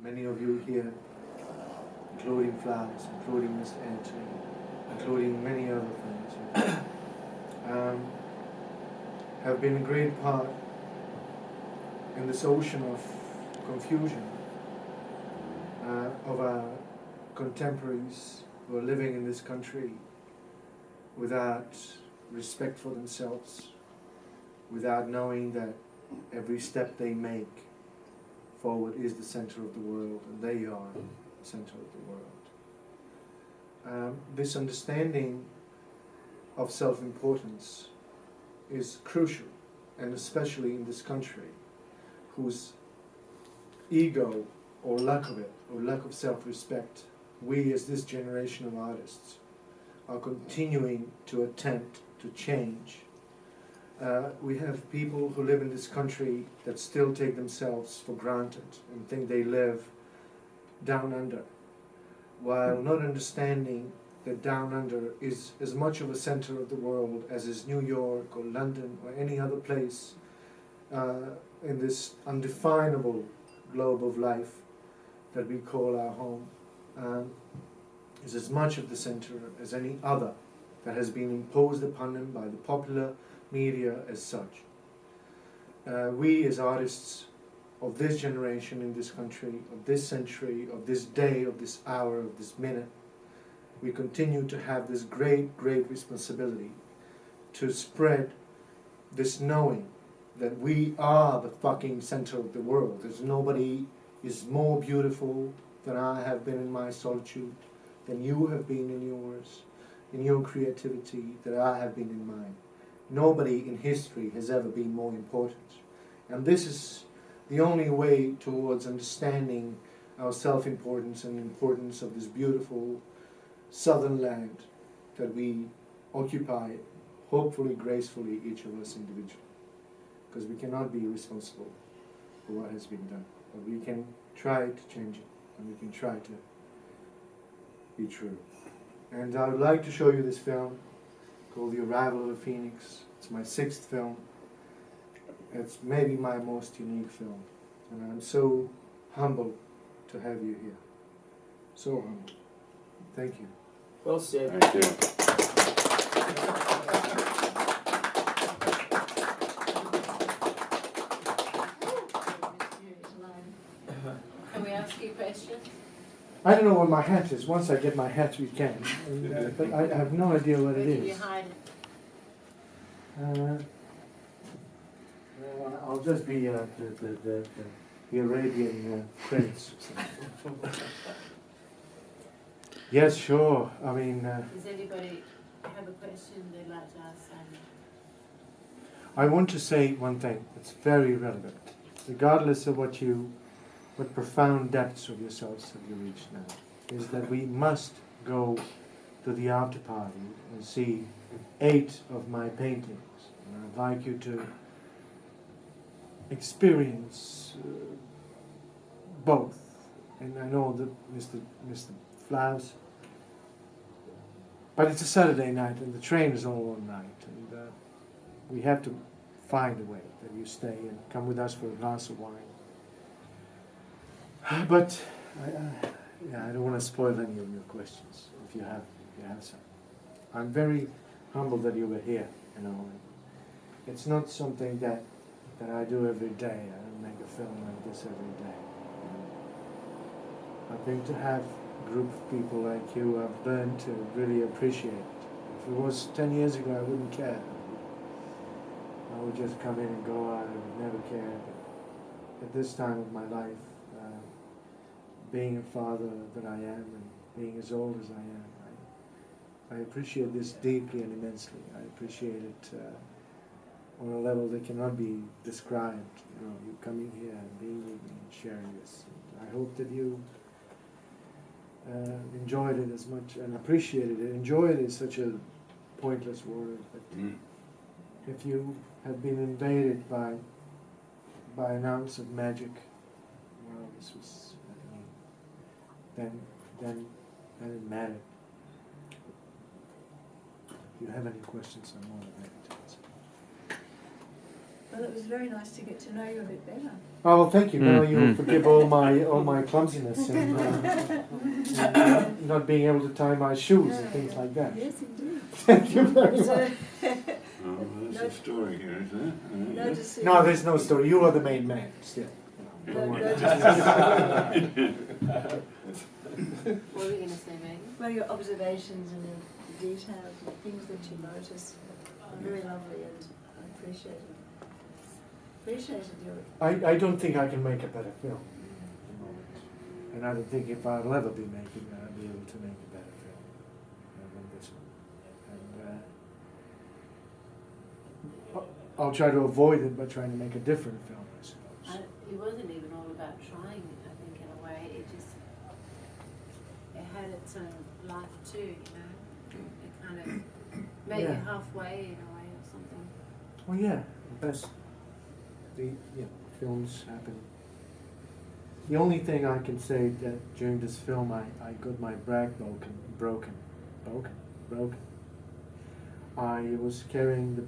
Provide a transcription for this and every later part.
many of you here, including Flowers, including Mr. Anthony, including many other things, have been a great part in this ocean of confusion of our contemporaries who are living in this country without respect for themselves, without knowing that every step they make forward is the center of the world, and they are the center of the world. This understanding of self-importance is crucial, and especially in this country, whose ego, or lack of it, or lack of self-respect, we as this generation of artists are continuing to attempt to change. We have people who live in this country that still take themselves for granted and think they live down under, while not understanding that down under is as much of a center of the world as is New York or London or any other place in this undefinable globe of life that we call our home, is as much of the center as any other that has been imposed upon them by the popular media as such. We as artists of this generation in this country, of this century, of this day, of this hour, of this minute, we continue to have this great, great responsibility to spread this knowing that we are the fucking center of the world. There's nobody is more beautiful than I have been in my solitude, than you have been in yours, in your creativity, that I have been in mine. Nobody in history has ever been more important. And this is the only way towards understanding our self-importance and the importance of this beautiful southern land that we occupy, hopefully gracefully, each of us individually. Because we cannot be responsible for what has been done. But we can try to change it, and we can try to be true. And I would like to show you this film called The Arrival of the Phoenix. It's my 6th film. It's maybe my most unique film. And I'm so humbled to have you here. So humbled. Thank you. Well said. Thank you. Can we ask you questions? I don't know where my hat is. Once I get my hat, we can. But I have no idea what it Where did you is. hide it? I'll just be the Arabian prince. Yes, sure. I mean, Does anybody have a question they'd like to ask Simon? I want to say one thing. It's very relevant, regardless of what profound depths of yourselves have you reached now. Is that we must go to the after party and see 8 of my paintings. And I'd like you to experience both. And I know that Mr. Flowers, but it's a Saturday night and the train is all night, and we have to find a way that you stay and come with us for a glass of wine. But I don't want to spoil any of your questions if you have some. I'm very humbled that you were here. You know, it's not something that I do every day. I don't make a film like this every day. I think to have a group of people like you, I've learned to really appreciate it. If it was 10 years ago, I wouldn't care. I would just come in and go out and would never care. But at this time of my life, being a father that I am and being as old as I am, I appreciate this deeply and immensely. I appreciate it on a level that cannot be described. You know, you coming here and being with me and sharing this. And I hope that you enjoyed it as much and appreciated it. Enjoyed is such a pointless word, but if you have been invaded by an ounce of magic, well, this was, then it mattered. If you have any questions, I'm more than happy to answer. Well, it was very nice to get to know you a bit better. Oh, well, thank you. Now you'll forgive all my clumsiness and not being able to tie my shoes and things like that. Yes, indeed. Thank you very much. There's a story here, isn't there? No, there's no story. You are the main man still. Don't worry. What were you going to say, Megan? Well, your observations and your details and things that you notice are very lovely, and I appreciated your. I don't think I can make a better film. And I don't think if I'll ever be able to make a better film than this one. And I'll try to avoid it by trying to make a different film, I suppose. It wasn't even all about trying, I think, in a way. It had its own life too, you know. It kind of made you halfway in a way or something. Well, yeah, best. Films happen. The only thing I can say that during this film I got my back broken. I was carrying the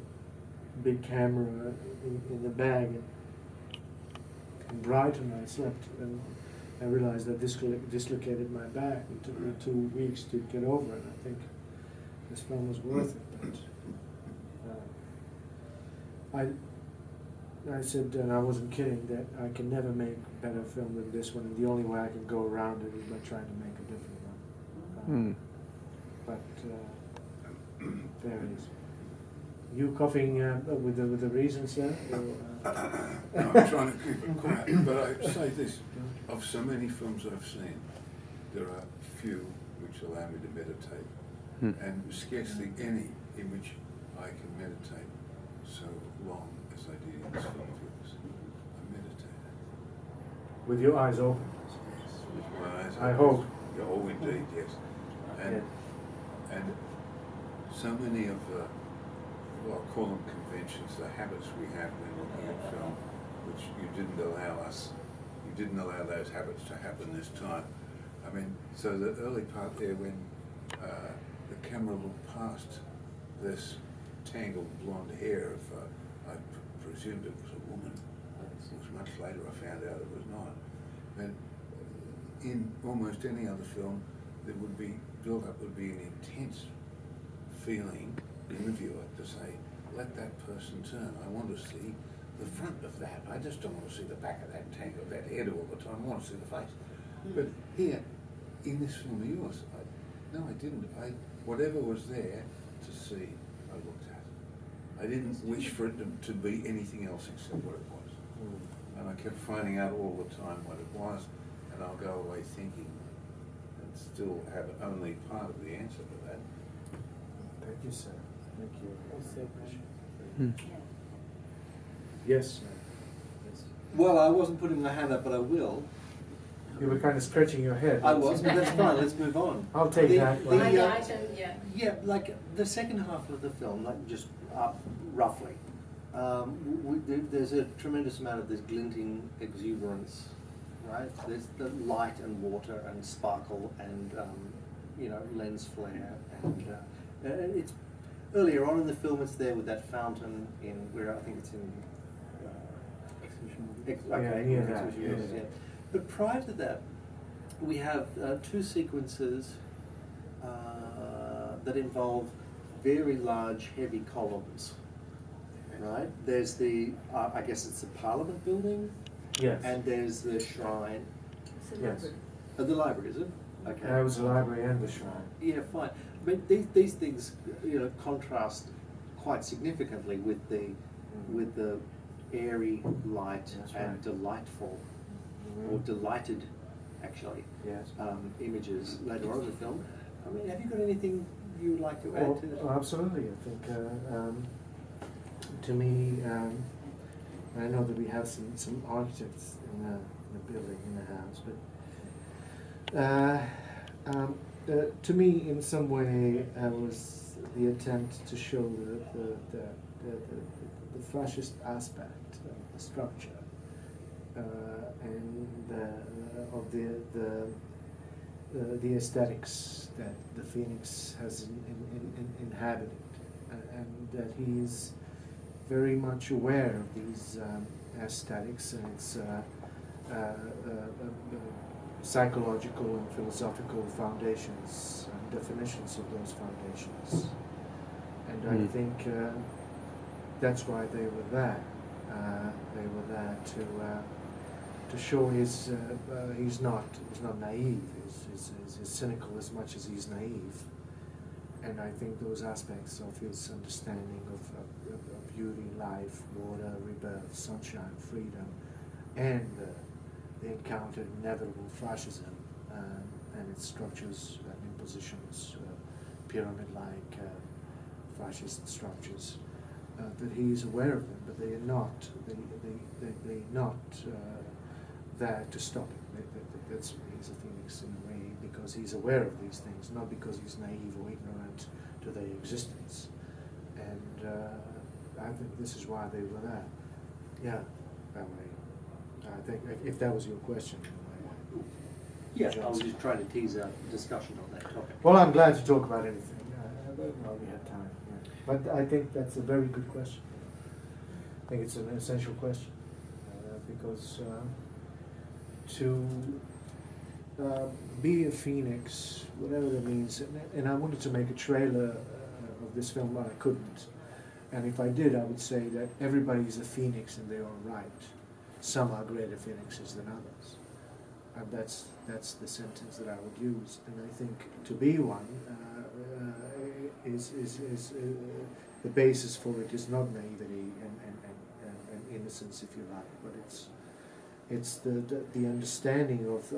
big camera in the bag, and in Brighton I slept and I realized I dislocated my back. It took me 2 weeks to get over it. I think this film was worth it, but I said, and I wasn't kidding, that I can never make a better film than this one, and the only way I can go around it is by trying to make a different one. But there it is. You coughing with the reason, sir? No, I'm trying to keep it quiet, but I say this, of so many films I've seen, there are few which allow me to meditate, and scarcely any in which I can meditate so long as I did in this film of yours. I meditated. With your eyes open? Yes, with my eyes I open. hope. Yeah, oh, indeed, yes. And so many of the, well, I'll call them conventions, the habits we have when looking at film, which you didn't allow those habits to happen this time. I mean, so the early part there when the camera looked past this tangled blonde hair of, I presumed it was a woman. It was much later I found out it was not. And in almost any other film, there would be, build-up would be an intense feeling in the viewer to say, let that person turn. I want to see the front of that. I just don't want to see the back of that tangle, that head all the time. I want to see the face. But here, in this film of yours, no, I didn't. Whatever was there to see, I looked at. I didn't wish for it to be anything else except what it was. And I kept finding out all the time what it was, and I'll go away thinking and still have only part of the answer to that. Thank you, sir. Thank you. Yeah. Yes, sir. Yes. Well, I wasn't putting my hand up, but I will. You were kind of scratching your head. I was, but that's fine. Let's move on. I'll take that. Yeah, like the second half of the film, like just roughly, there's a tremendous amount of this glinting exuberance, right? There's the light and water and sparkle and lens flare, and it's earlier on in the film. It's there with that fountain in where I think it's in. Yeah. But prior to that, we have two sequences that involve very large, heavy columns. Right? There's the, I guess it's the Parliament building. Yes. And there's the shrine. Yes. The library, is it? Okay. That was the library and the shrine. Yeah, fine. But these things, contrast quite significantly with the airy, light, and delightful, or delighted, actually, images later on in the film. I mean, have you got anything you would like to add to that? Oh, absolutely. I think, to me, I know that we have some architects in the building, in the house, but to me, in some way, was the attempt to show the fascist aspect of the structure and of the aesthetics that the Phoenix has inhabited, and that he's very much aware of these aesthetics and its psychological and philosophical foundations and definitions of those foundations. And I think that's why they were there. They were there to show he's not naive. He's cynical as much as he's naive. And I think those aspects of his understanding of beauty, life, water, rebirth, sunshine, freedom, and the encountered inevitable fascism and its structures and impositions, pyramid-like fascist structures, that he is aware of them, but they are not. They're not there to stop him. He's a phoenix in a way because he's aware of these things, not because he's naive or ignorant to their existence. And I think this is why they were there. Yeah, that way. I think if that was your question. Yeah, I was just trying to tease out discussion on that topic. Well, I'm glad to talk about anything. Well, we have time. Yeah. But I think that's a very good question. I think it's an essential question because to be a phoenix, whatever that means, and I wanted to make a trailer of this film, but I couldn't. And if I did, I would say that everybody's a phoenix in their own right. Some are greater phoenixes than others. And that's the sentence that I would use. And I think to be one is the basis for it is not naivety and innocence, if you like, but it's the understanding of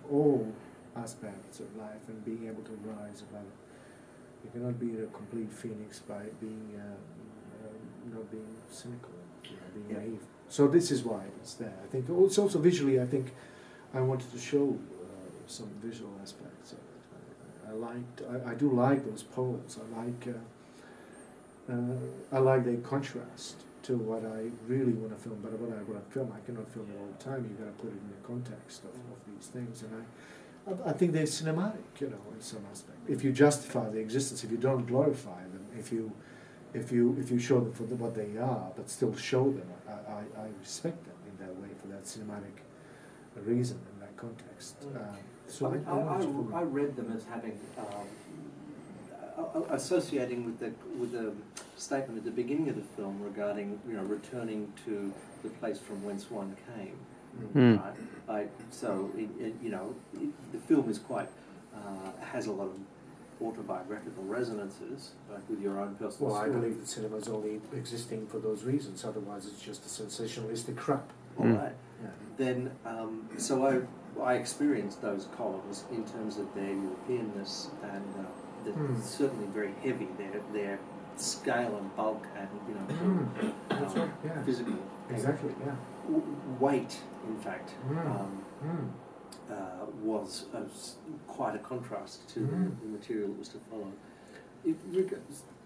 all aspects of life and being able to rise above it. You cannot be a complete phoenix by being not being cynical, being naive. So this is why it's there. I think it's also visually. I think I wanted to show some visual aspects of it. I do like those poles. I like their contrast to what I really want to film. But what I want to film, I cannot film it all the time. You've got to put it in the context of these things. And I think they're cinematic, in some aspect. If you justify their existence, if you don't glorify them, if you show them for what they are, but still show them, I respect them in that way for that cinematic reason in that context. So I read them as having associating with the statement at the beginning of the film regarding returning to the place from whence one came. Right? The film is quite has a lot of autobiographical resonances, like with your own personal story. I believe that cinema is only existing for those reasons. Otherwise, it's just a sensationalistic crap. All right. Yeah. Then, so I experienced those columns in terms of their Europeanness and they're certainly very heavy. Their scale and bulk and That's right. Yeah. Physical. Exactly. Yeah. Weight, in fact. Was quite a contrast to the material that was to follow.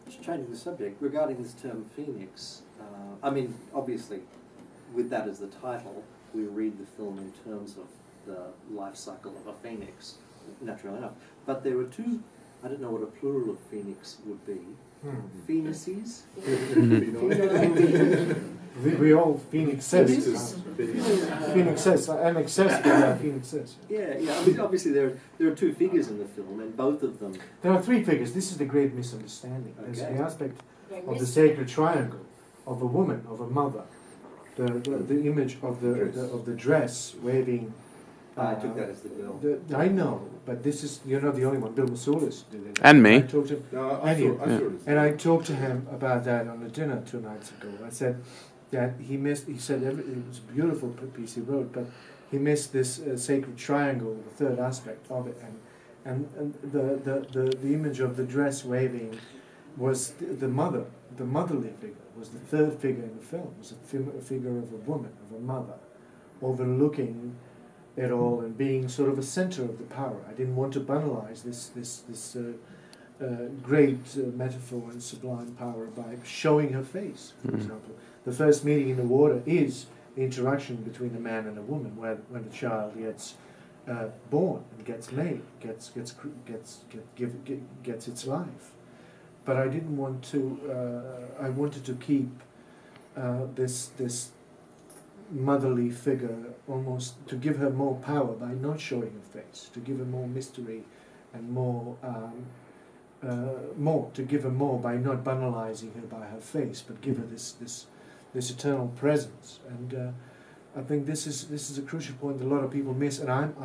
Changing the subject, regarding this term phoenix, obviously, with that as the title, we read the film in terms of the life cycle of a phoenix, naturally enough. But there are two, I don't know what a plural of phoenix would be. Phoenixes? We all phoenixes. Phoenixes, and excess, phoenixes. Yeah. Obviously, there are two figures in the film, and both of them. There are three figures. This is the great misunderstanding. There's the aspect of the sacred triangle, of a woman, of a mother, the image of the dress waving. I took that as the girl. I know, but you're not the only one. Bill Masulis did it. And me. I talked to him, and I talked to him about that on the dinner 2 nights ago. I said that he said it was a beautiful piece he wrote, but he missed this sacred triangle, the third aspect of it, and the image of the dress waving was the motherly figure, was the third figure in the film. It was a figure of a woman, of a mother, overlooking it all and being sort of a center of the power. I didn't want to banalize this great metaphor and sublime power by showing her face, for example. The first meeting in the water is the interaction between a man and a woman, where when a child gets born and gets made, gets its life. But I didn't want to. I wanted to keep this motherly figure, almost to give her more power by not showing her face, to give her more mystery and more to give her more by not banalizing her by her face, but give her this eternal presence. And I think this is a crucial point that a lot of people miss, and I'm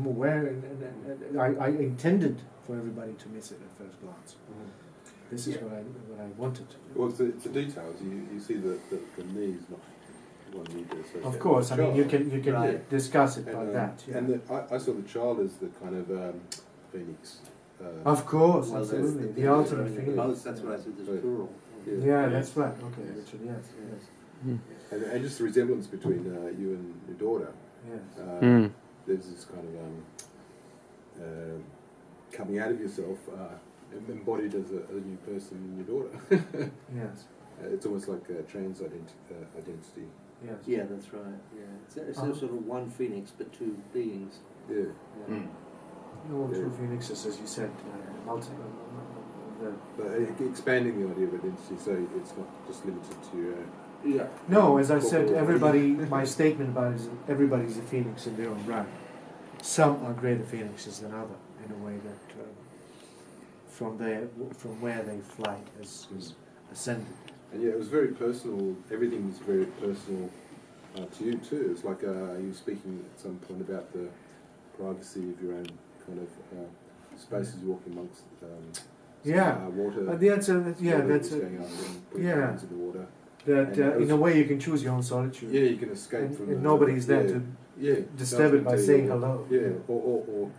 aware, and I intended for everybody to miss it at first glance. This is what I wanted to do. Well, it's the details. You see the knee is not one need to associate. Of course, with I the mean you child. can Right. discuss it And, like that. Yeah. And I saw the child as the kind of phoenix. Of course, Well, that's absolutely, the the ultimate thing. thing. Both, that's what I said, there's plural. Yeah, that's right. Okay, Yes. Richard. Yes, And just the resemblance between you and your daughter. yes. There's this kind of coming out of yourself, embodied as a new person in your daughter. Yes, It's almost like a trans identity. yes. Yeah, that's right. Yeah, it's sort of one phoenix but two beings. Yeah. Yeah. No, Yeah. two phoenixes, as you said, But expanding the idea of identity, so it's not just limited to your own. Yeah. No, as I said, Corporal everybody. My statement about it is everybody's a phoenix in their own right. Some are greater phoenixes than other, in a way that from where they fly has ascended. And yeah, it was very personal. Everything was very personal to you too. It's like you were speaking at some point about the privacy of your own kind of spaces you walk amongst. Water. That's a going up and putting yeah. into the water. that And in a way you can choose your own solitude. Yeah, you can escape and, from. and nobody's there to disturb it by saying hello. Yeah, or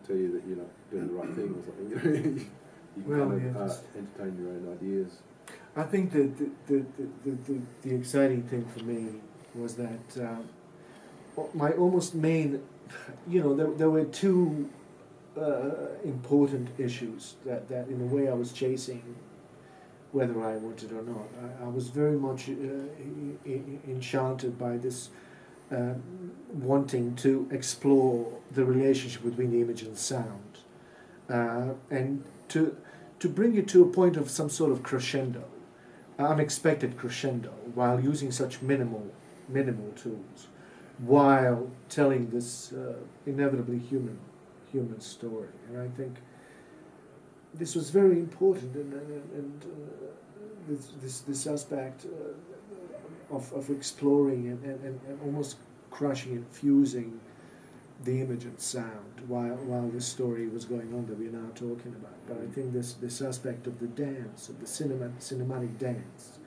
tell you that you're not doing the right thing or something. You can kind of entertain your own ideas. I think the exciting thing for me was that my almost main, there were two important issues that in a way I was chasing, whether I wanted or not. I was very much enchanted by this wanting to explore the relationship between the image and sound, and to bring it to a point of some sort of crescendo, unexpected crescendo, while using such minimal tools, while telling this inevitably human story. And I think this was very important, and this aspect of exploring and almost crushing and fusing the image and sound while this story was going on that we're now talking about. But I think this aspect of the dance, of the cinematic dance,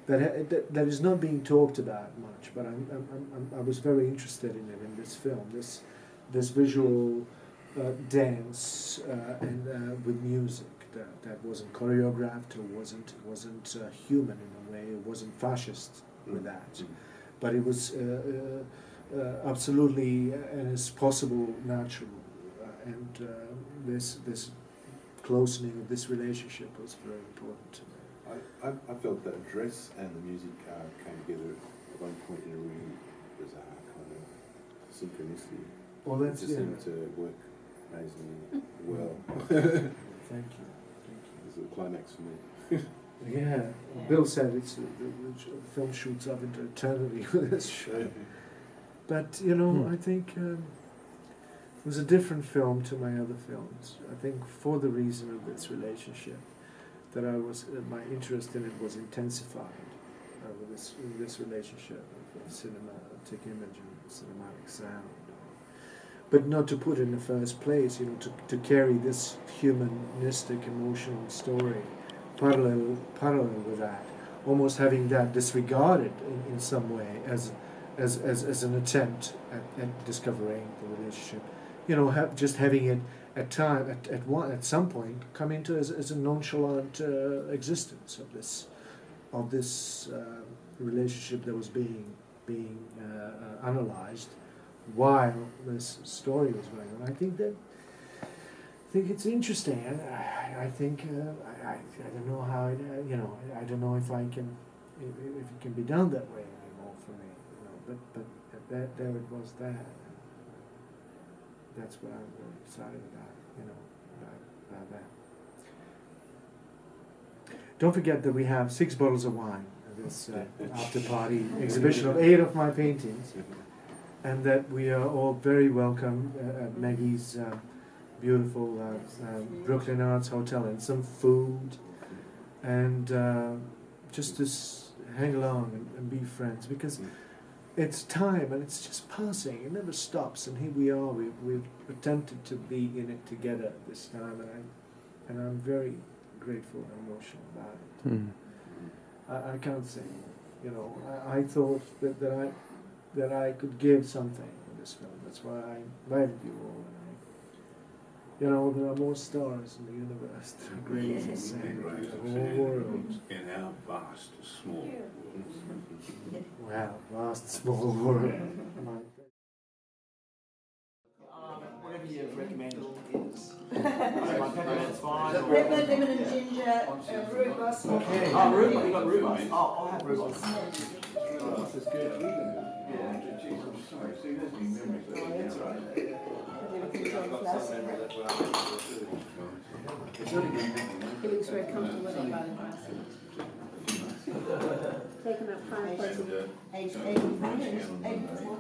that is not being talked about much. But I was very interested in it in this film. This visual dance and with music that wasn't choreographed or wasn't human in a way. It wasn't fascist with that, but it was absolutely as possible natural, and this closening of this relationship was very important to me. I felt that dress and the music came together at one point in a really bizarre kind of synchronicity. Well, that's it just seemed to work amazingly well. Thank you. It was a climax for me. Yeah, Bill said the film shoots up into eternity with this show. But I think it was a different film to my other films. I think for the reason of this relationship, that my interest in it was intensified with this relationship of cinematic image and cinematic sound. But not to put in the first place, to carry this humanistic, emotional story parallel with that, almost having that disregarded in some way as an attempt at discovering the relationship. Just having it at some point come into as a nonchalant existence of this relationship that was being analyzed while this story was going on. I think it's interesting, and I think I don't know how it, I don't know if it can be done that way anymore for me, but there it was there. That's what I'm very excited about, about that. Don't forget that we have 6 bottles of wine this after party exhibition of 8 of my paintings, and that we are all very welcome at Maggie's beautiful Brooklyn Arts Hotel, and some food, and just to hang along and be friends, because it's time and it's just passing. It never stops, and here we are. We've attempted to be in it together this time, and I'm very grateful and emotional about it. I can't say, you know. I thought that I could give something in this film. That's why I invited you all. You know, there are more stars in the universe than grains of sand in the whole world. In our vast, small. Wow, vast, small world. Whatever you recommend is. Peppermint's fine. Peppermint, lemon and ginger, rhubarb. Okay. Oh, rhubarb, you got rhubarb. Oh, I'll have rhubarb. This is good. Sorry, see, there's any memories that we have. He looks very comfortable with that body. Taken up 5 places. 84th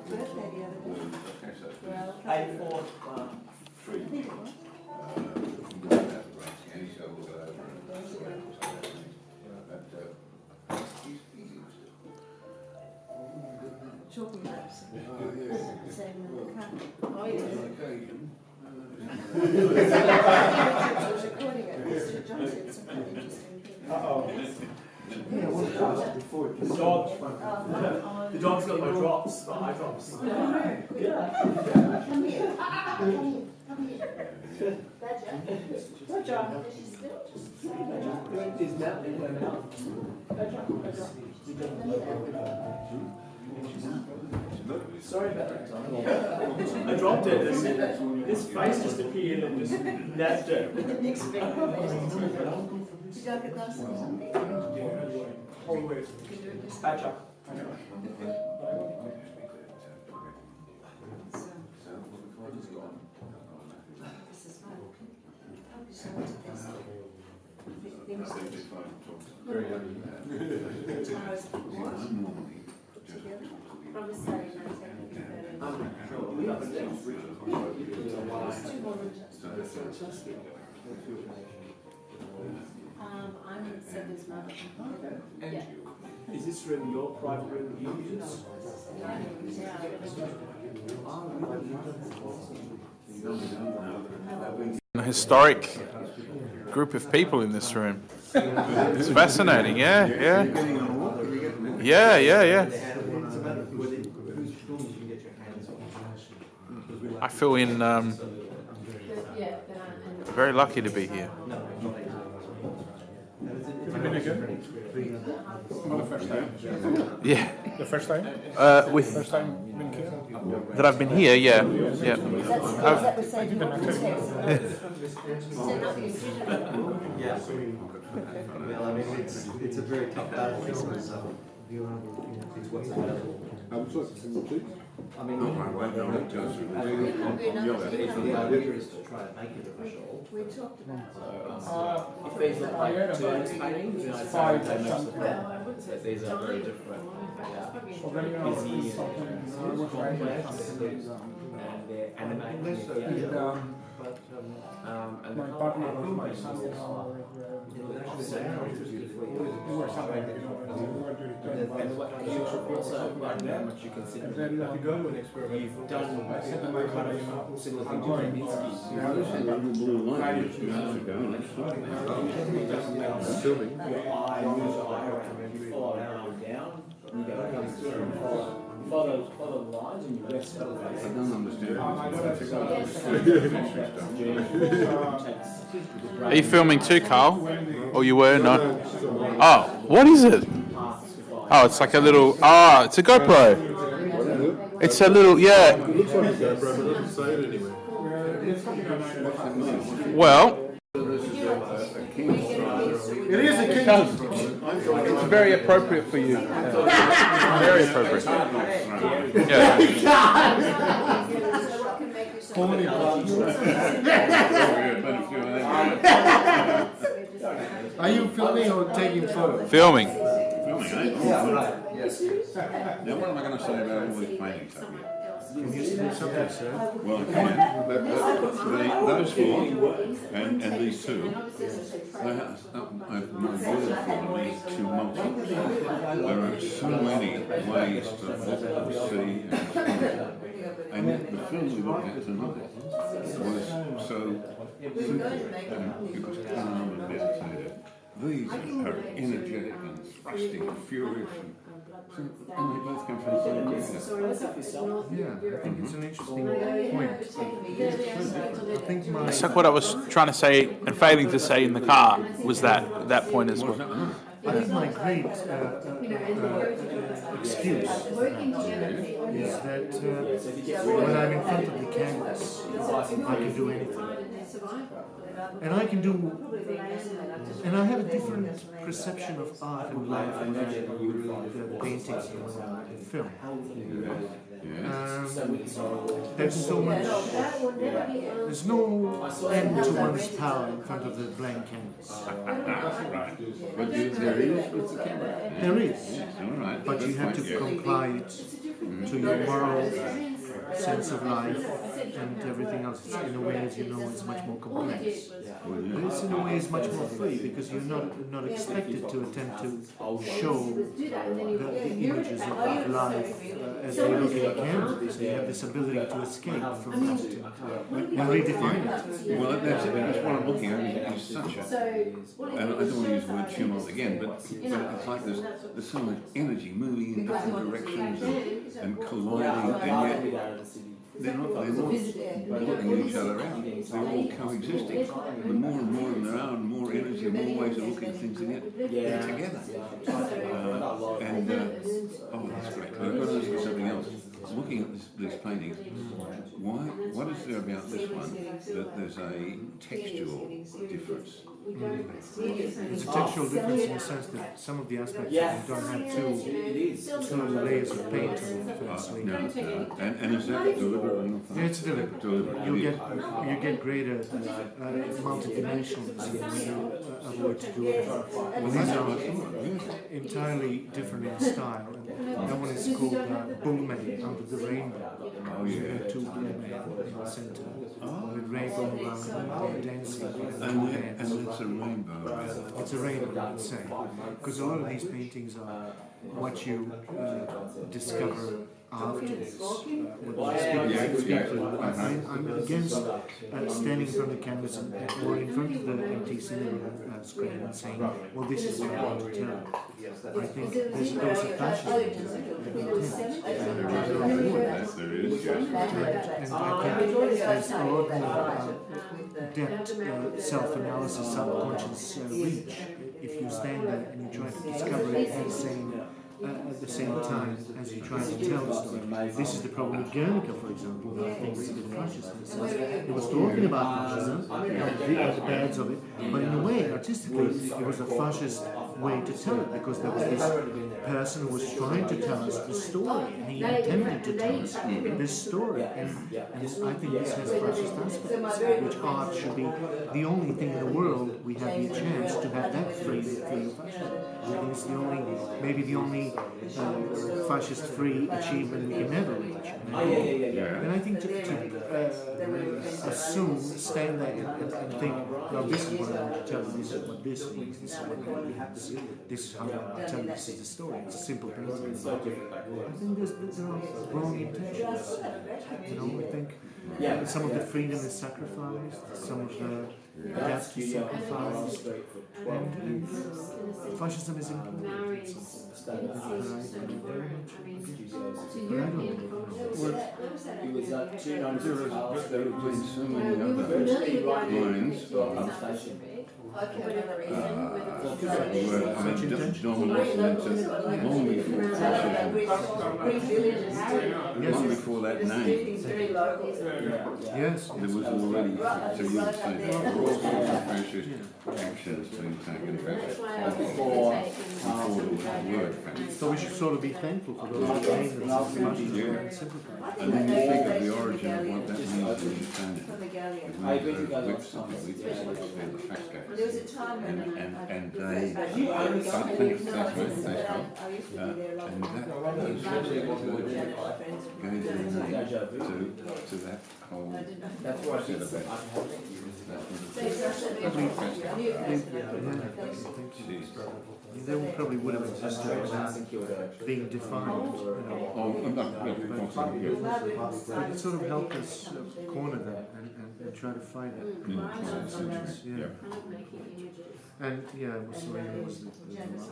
birthday the other day. Well, 84. I think it was. Talking about saying the cat. Oh, yeah. was recording it. Mr. John said some quite interesting things. Yeah, what was it before? The dog's got my drops, the eye drops. Come here. Badger. Badger. Is that in her mouth? Sorry about that, Tom. I dropped it. This face just appeared and just nabbed it. With the next big comment. Did you like a glass of something? Always. Badger. This is fun. Help you so much this. Things that Very young. guitars what? Put together. From a Saturday night, I'm in Saidin's mother. Yeah. Is this room your private room that you use? A historic group of people in this room. It's fascinating, yeah. I feel very lucky to be here. Yeah. The first time? With First time been here? that I've been here, yeah. Is that the same text? Yeah. Well, I mean, it's a very tough battle. It's what's available. Please? I mean, the idea is to try and make it official. We talked about If these look like two paintings, then I'd say Five they or match something. the but these are very different. So then you know, Busy and and and they're animated. And my partner or my son or something, you know, and what you should also write down what you consider. and then if you go to an experiment, You've done kind of similar thing to Kaminsky. Filming. Your eye moves your eye around, you follow an arm down, you go comes through and follow the lines and you rest on the face. I don't understand. Are you filming too, Carl? Or you were? No. Oh, what is it? Oh, it's like a little. Ah, it's a GoPro. It's a little. Yeah. It looks like a GoPro, but it doesn't say it anyway. Well, It is a king. it's very appropriate for you. Very appropriate. Yeah. Are you filming or taking photos? Filming. Now, what am I going to say about all these paintings up here? Can you say something, sir? Well, I can. Those four and these two, I've no word for these two multiples. There are so many ways to look, see, and yet the film we looked at tonight was so simple and it was calm and meditative. These are energetic and thrusting and furious and they both come from the same creator. Yeah, I think it's an interesting point. I think It's like what I was trying to say and failing to say in the car was that point as well. I think my great excuse is that when I'm in front of the canvas, I can do anything. And I can do, and I have a different perception of art and life when I read the paintings and film. There's so much, there's no end to one's power in front of the blank canvas. Right. But there is with the camera. There is, All right. but you have to comply it to your moral sense of life and everything else. It's in a way, as you know, it's much more complex. But it's in a way it's much more free because you're not expected to attempt to show the images of life as they look in the canvas. You have this ability to escape from that and redefine it. Well, that's it. That's what I'm looking at. Is such a, and I don't want to use the word tumult again, but it's like there's so much energy moving in different directions and colliding, and yet they're not blocking each other out. They're all coexisting. The more and more there are, and more energy, and more ways of looking at things, and yet they're together. Oh, that's great. But I've got to ask you something else. Looking at this painting, what is there about this one that there's a textual difference? It's a textual difference in the sense that some of the aspects you don't have two layers of paint on it, firstly. No. And is that deliberate enough? Yeah, it's deliberate. You get greater multi-dimensionals when you avoid to do it. Well, these are entirely different in style. And that one is called Bullman Under the Rainbow. Oh, yeah. You have two Bullmen in the center. With rainbow around dancing. And it's a rainbow. It's a rainbow, I would say. Because a lot of these paintings are what you discover afterwards. I'm against standing in front of the canvas or in front of the empty cinema screen and saying, well, this is what I want to tell. I think there's a fascism to There is, yes. and I think there's a lot more depth, self-analysis, subconscious reach. If you stand there and you try to discover it at the same time as you try to tell the story. This is the problem with Guernica, for example, that I think is a bit fascist. It was talking about fascism, the bads of it, but in a way, artistically, it was a fascist way to tell it, because there was this person who was trying to tell us the story, and he intended to tell us this story, and I think this has fascist aspects, which art should be the only thing in the world we have the chance to have that free of fascism. I think it's maybe the only fascist-free achievement we can never reach. And I think to assume, stand there and think, well, this is what I want to tell you, this is what this means, this is what it means, this is how I tell you, this is the story. It's a simple painting. I think there are wrong intentions. I think some of the freedom is sacrificed, some of the depth is sacrificed, and fascism is important. There have been so many other lines long before that name. Yes. There was already, so you would say, all sorts of fascist actions being taken, fascist before the word fascist. So we should sort of be thankful for those who came and And then you think of the origin of what that means easily turn it. from the gallery. With I agree no with that whips last and time. whips and the fact There was a time when and the they, first You batch only of got thanks, English thanks, novels, thanks, but thanks, I used to be there a lot and more. that I those gave the name Deja vu. to that whole I didn't know. That's why I set said of that. They will probably would have existed without being defined, Oh, but it sort of helped us corner that and try to find it. Yeah. And yeah, it was Serena was the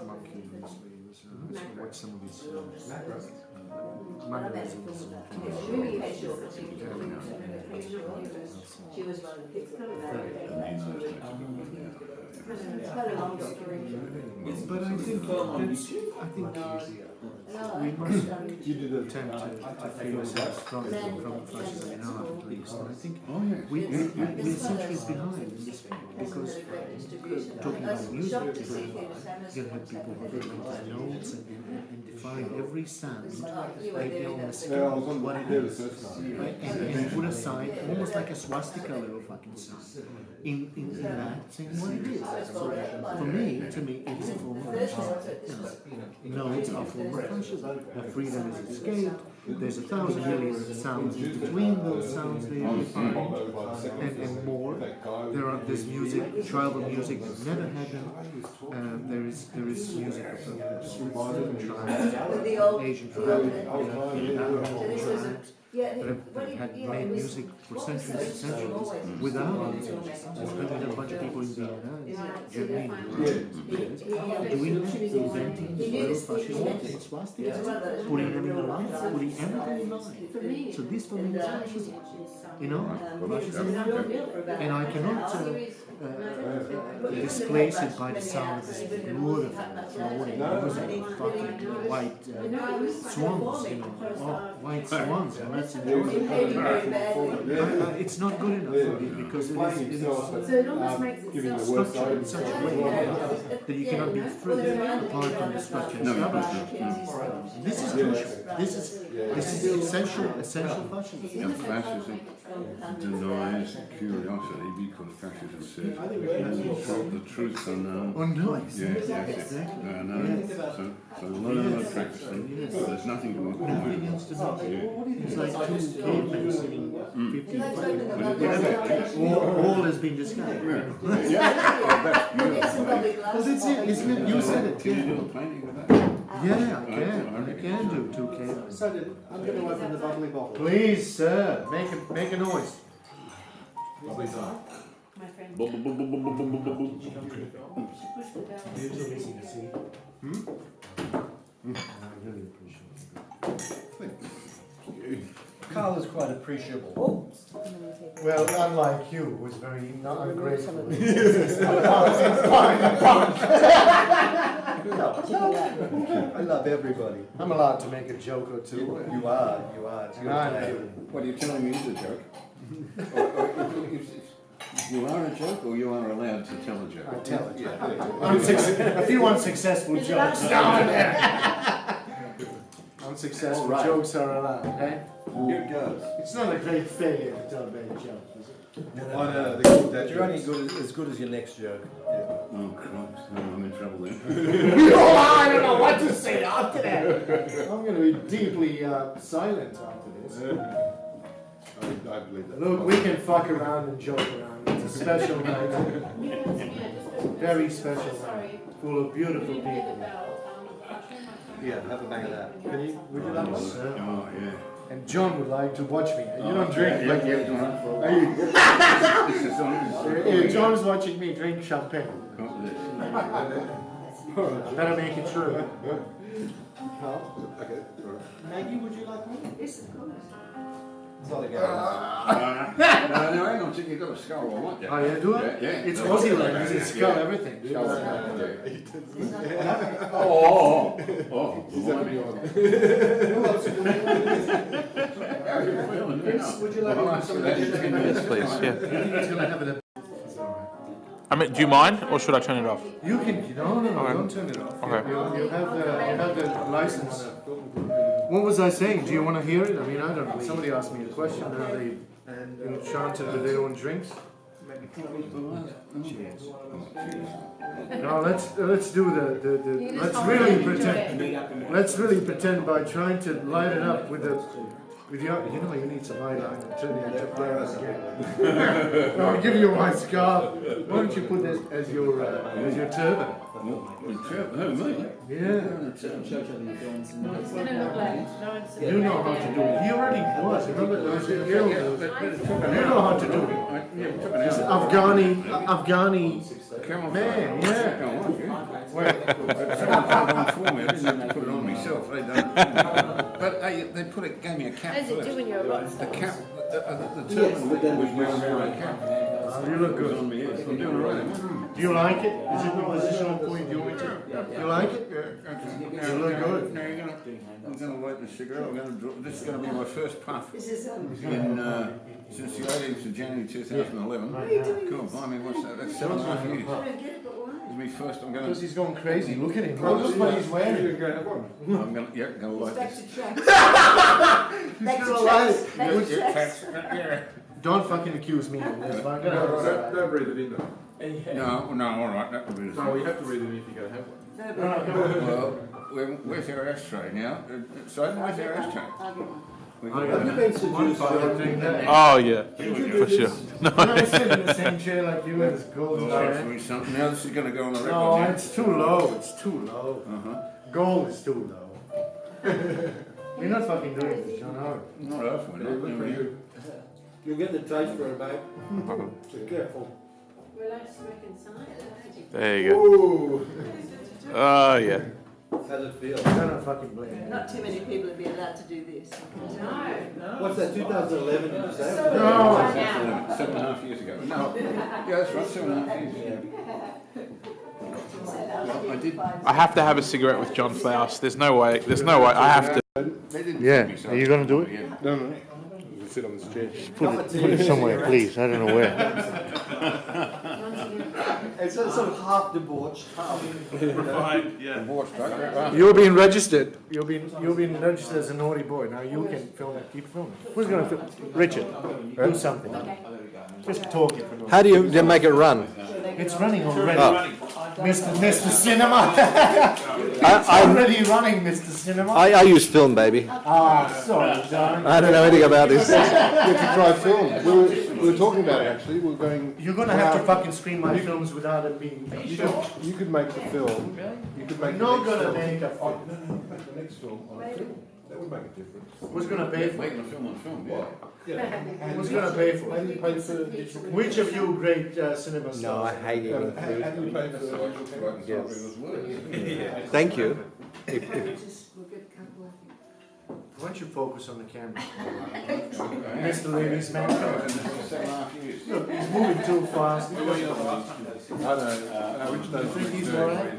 monkey. I watched some of his mannerisms. She was one of the kids that it's quite a long story. But I think we must tend to free ourselves from fascism in art at least. And I think we're centuries behind in this because talking about music, you have people who take notes and define every sound, maybe on the scale what it is, and put aside almost like a swastika little fucking sound in that, saying what it is. So for me, it's a form of fascism. Notes are a form of fascism. Freedom is escaped. There's 1,000 million sounds in between those sounds they define, and more. There's music, tribal music that never had them. There is music of different tribes, Asian tribes, African tribes. That have made music for centuries and centuries without it. There's a bunch of people in Vienna, Germany, doing that, inventing little fascism and swastikas, putting them in the line, putting everything in line. So this for me is fascism. Fascism. And I cannot displace it by the sound of this beautiful floating music of fucking white swans, white swans. It's not good enough for me because it is structured in such a way that you cannot be free apart from the structure established. This is crucial. This is essential fascism. And fascism denies curiosity because fascism says the truth's unknown. Unknown. Yes. They're unknown. So learn, practice them. There's nothing to look Nothing else to know. It's like two cavemen sitting 50 all has been discovered. Well, that's it, isn't it? You said it. Can you do a painting with that? Yeah, I can do two cavemen. So I'm going to open the bubbly bottle. Please, sir, make a noise. My friend. Boom, boom, boom, boom, boom, boom, boom, boom, boom. She pushed the bell. I really appreciate it. Carl is quite appreciable. Well, unlike you, who was very not ungrateful. I love everybody. I'm allowed to make a joke or two. You are. It's And your I'm day. What are you telling me is a joke? You are a joke, or you are allowed to tell a joke? I tell it. A few unsuccessful jokes. Unsuccessful jokes are allowed, okay? Here it goes. It's not a great failure to tell a bad joke, is it? No, you're only as good as your next joke. Oh, Christ, no, I'm in trouble then. I don't know what to say after that. I'm going to be deeply silent after this. I believe that. Look, we can fuck around and joke around. It's a special night. Very special night. Full of beautiful people. Yeah, have a bang of that. Would you like one? Sir. Oh, yeah. And John would like to watch me. You don't drink like you. This is John's watching me drink champagne. Better make it true. Okay, Maggie, would you like one? Yes, of course. It's not a game. no, hang on, you've got a skull, I want that. Oh, yeah, do it? Yeah. It's Aussie language, it's skull, everything. Oh. Would you like some of that? Yes, please. Yeah. He's going to have it. I mean, do you mind, or should I turn it off? You can, no, Okay. don't turn it off. Okay. You have the license. What was I saying? Do you want to hear it? I mean, I don't know. Somebody asked me a question. Are they enchanted with their own drinks? Cheers. No, let's do the let's really pretend by trying to light it up with your, you know, you need some eyeliner. Turn it into flowers again. No, I'll give you my scarf. Why don't you put this as your turban? Oh, me? Yeah. It's going to look like Lawrence. You know how to do it. He already was. Remember, there was a girl. You know how to do it. It's Afghani man. Yeah. I didn't have to put it on myself. They don't. But they gave me a cap. How's it first. doing your rock The cap, the Yes, turban but then was wearing a cap. You look good. On me, yes. I'm doing all right. Do you like it? Is it the positional point you want to? You like it? Yeah. You look good. Now I'm going to light the cigarette. This is going to be my first puff This is since the 18th of January 2011. Cool. Blimey, what's that? That's 7.5 years. I don't get it, but why? It's my first. I'm going Because to. he's going crazy. Look at him. Look what he's wearing. I'm going to light Back this. to tracks. He's Back to gonna tracks. light it. Back to tracks. Yeah. Don't fucking accuse me of this. Like, Don't breathe it in though. No, all right. That would be the No, you have to read it if you're going to have one. Well, where's our ashtray now? Saidin, where's our ashtray? Have you been seduced? Oh yeah, for sure. When I sit in the same chair like you with this golden chair. Now this is going to go on the record. No, yeah? it's too low. It's too low. Gold is too low. You're not fucking doing this, John Howard. Not us, we're not. You'll get the taste for it, mate. Be careful. We're allowed to smoke inside. There you go. Ooh. Oh yeah. How's it feel? I don't fucking blame you. Not too many people would be allowed to do this. No. What's that, 2011 did you say? No. 7.5 years ago. No. Yeah, that's right, 7.5 years ago. I did. I have to have a cigarette with John Faust. There's no way. I have to. They didn't Yeah. film me, so Are you gonna do it? Yeah. No. You can sit on this chair. Put it somewhere, please. I don't know where. It's sort of half debauched, half. You're being registered. You're being registered as a naughty boy. Now you can film it. Keep filming. Who's gonna film? Richard, do something. Just talk it for no. How do you then make it run? It's running already. Mr. Cinema. It's already running, Mr. Cinema. I use film, baby. Sorry, John. I don't know anything about this. You have to try film. We were talking about it actually. We were going. You're gonna have to fucking screen my films without it being. You could make the film. You could make. I'm the not next gonna film. make a. The next film on film. That would make a difference. Who's gonna pay for it? Making a film on film, yeah. Who's gonna pay for How do it? you pay for digital? Which of you great cinema stars? No, I hate How it. do you pay for? Thank you. We'll get a couple of Why don't you focus on the camera? Mr. Ladies Man. 7.5 years. Look, he's moving too fast. I know. Which You think he's alright?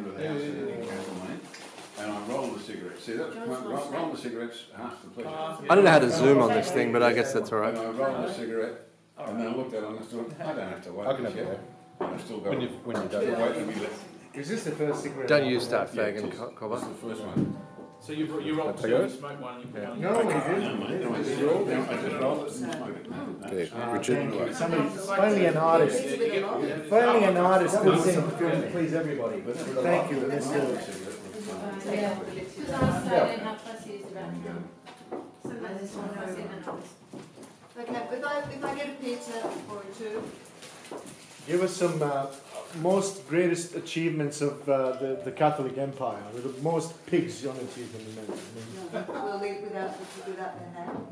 And I roll the cigarette. See, that's roll the cigarettes, half the pleasure. I don't know how to zoom on this thing, but I guess that's all And right. I rolled the cigarette, and then I looked at it and I thought, I don't have to wait. I can have this it. yet. I still got When you don't. wait to be lit. Is this the first cigarette? Don't use that fag and That's cover. the first one. So you roll Take two, it? you smoke one, you put one. No, we No, didn't. mate, no, I just rolled it and smoked it. No. Okay, Thank Richard. you. Somebody, finally an artist. Finally an artist who's in film. Please everybody. Thank you, Mr. Yeah. Because I was saying how fussy is about sometimes it's one fussy and others. Okay, if I get a pizza or two, Give us some most greatest achievements of the Catholic Empire, the most pigs on achievement. we'll leave without the ham.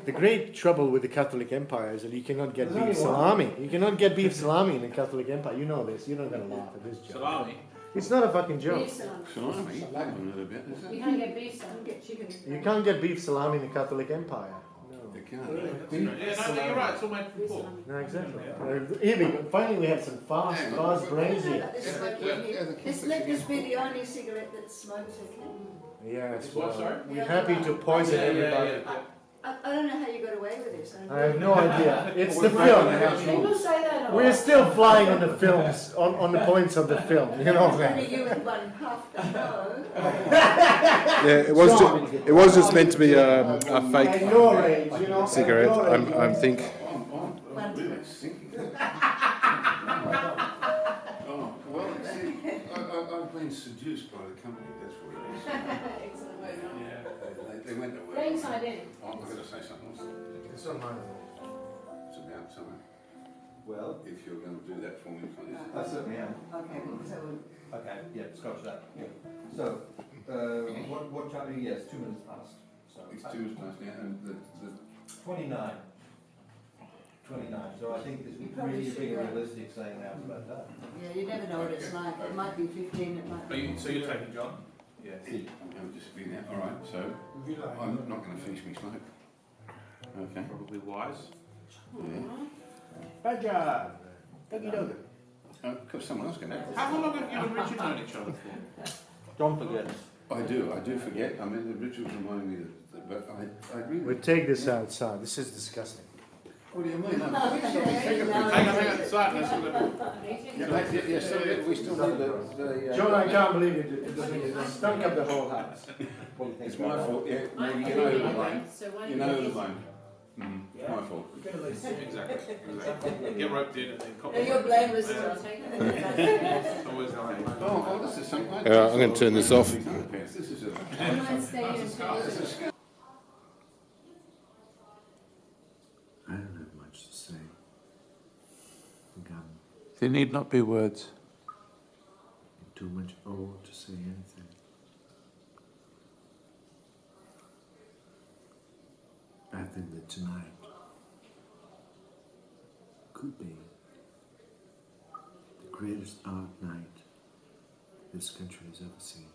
The great trouble with the Catholic Empire is that you cannot get beef salami. You cannot get beef salami in the Catholic Empire. You know this. You're not going to laugh at this joke. Salami. It's not a fucking joke. Beef salami. Salami, that one a little bit, is You it? can't get beef salami. Get chicken. You can't get beef salami in the Catholic Empire. No. You can't. Yeah, no, you're right, it's all made from pork. No, exactly. Here we go. Finally, we have some fast brains here. Let this be the only cigarette that's smoked, okay? Yes, What, sorry? we're happy to poison everybody. I don't know how you got away with this. I have no idea. It's the People film. say that. We're still flying on the films, on the points of the film. You know what I'm Only saying? you and one puff to know. Yeah, it was just meant to be a At fake your age, you know. cigarette. At your age, I'm think. I'm really thinking. Oh, well, see, I've been seduced by the company, that's what it is. Excellent word, huh? Yeah. They went to work. Rain side in. Oh, I'm going to say something else. It's on mine. It's about time. Well, If you're going to do that for me, please. I certainly am. Okay, so Okay, yeah, scratch that. So, what time are you? Yes, 2 minutes past. So It's 2 minutes past now, and the 29. 29. So I think it's You probably really should being go. realistic saying that about that. yeah, you never know what it's like. It might be 15, it might Are be. you, so you're taking John? Yeah. I'm going to disagree now. All right, so I'm not going to finish my smoke. Okay. Probably wise. Yeah. Badger! Because someone else can have it. How long have you and Richard known each other for? Don't forget. I do forget. I mean, the Richard reminded me but I really. We take this outside. This is disgusting. What do you mean? Okay, Hang on, sorry, let's look at Yes, so we still need the John, I can't believe it stunk up the whole house. It's my fault, yeah. I'm You pretty know the anyway, blame. so why You don't know you the use- blame. My fault. Exactly. Get roped in and then cop. No, your blame was So I'll John. take it. Always nice. Oh, this is something. I'm going to turn this off. This is a. You might stay here and stay. I don't have much to say. I think I'm There need not be words. too much old to say anything. I think that tonight could be the greatest art night this country has ever seen.